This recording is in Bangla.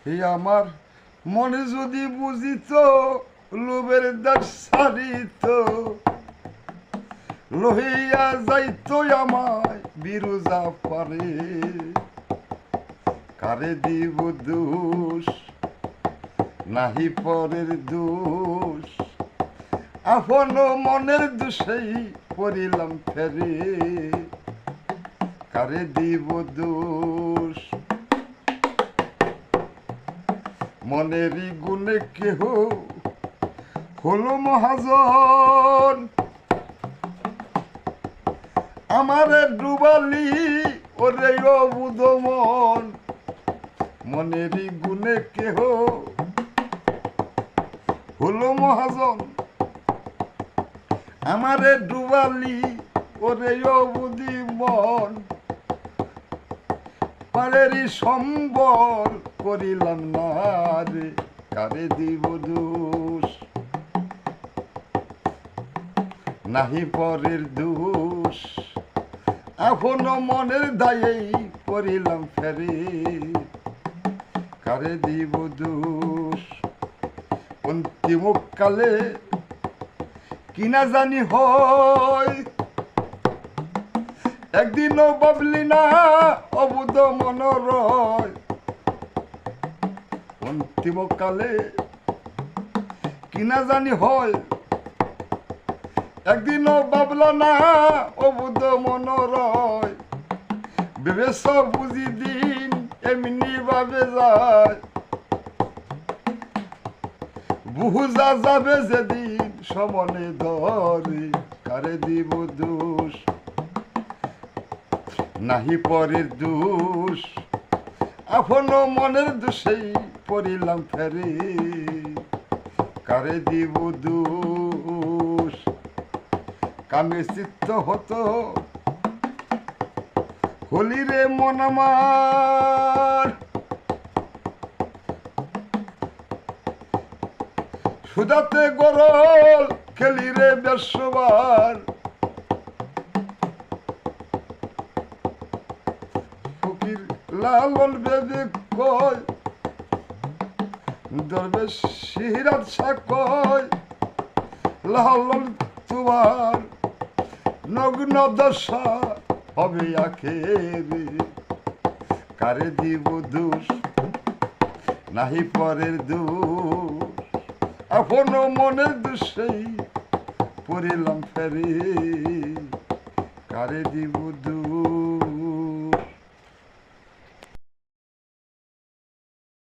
এই আমার মনে যদি বুঝিত লোভের দাস সারিত লহিয়া যাইতো আমায় বিরুজা পারে কারে দিব দোষ নাহি পরের দোষ আপন মনের দোষেই পড়িলাম ফেরে কারে দিব দোষ মনেরই গুণে কেহ হলো মহাজন আমারে ডুবালি ওরে অবুধ মন মনেরই গুণে কেহ হলো মহাজন আমারে ডুবালি ওরে অবুধি মন পারেরই সম্বল করিলাম না রে কারে দিব দোষ নাহি পরের দোষ এখনো মনের দায়েই পড়িলাম ফেরে কারে দিব দোষ অন্তিম কালে কিনা জানি হয় একদিনও ভাবলি না অবুধ মনোরয় অন্তিম কালে কিনা জানি হয় একদিনও ভাবল না অবুধ মনোরয় ভেবে সব বুঝি দিন এমনি ভাবে যায় বুঝা যাবে যেদিন সমনে ধরে কারে দিব দোষ নাহি পরের দোষ এখনো মনের দোষেই পড়িলাম ফেরে কারে দিব দোষ কামে চিত্ত হতো হলি রে মন আমার সুদাতে গরল খেলি রে বেশবার ফকির লালন বেদে কয় দরবেশ সিরাত শাহ কয় লালন তোমার নগ্ন দশা হবে আখেরে কারে দিব দোষ নাহি পরের দোষ এখনো মনের দোষেই পড়িলাম ফেরে কারে দিব দোষ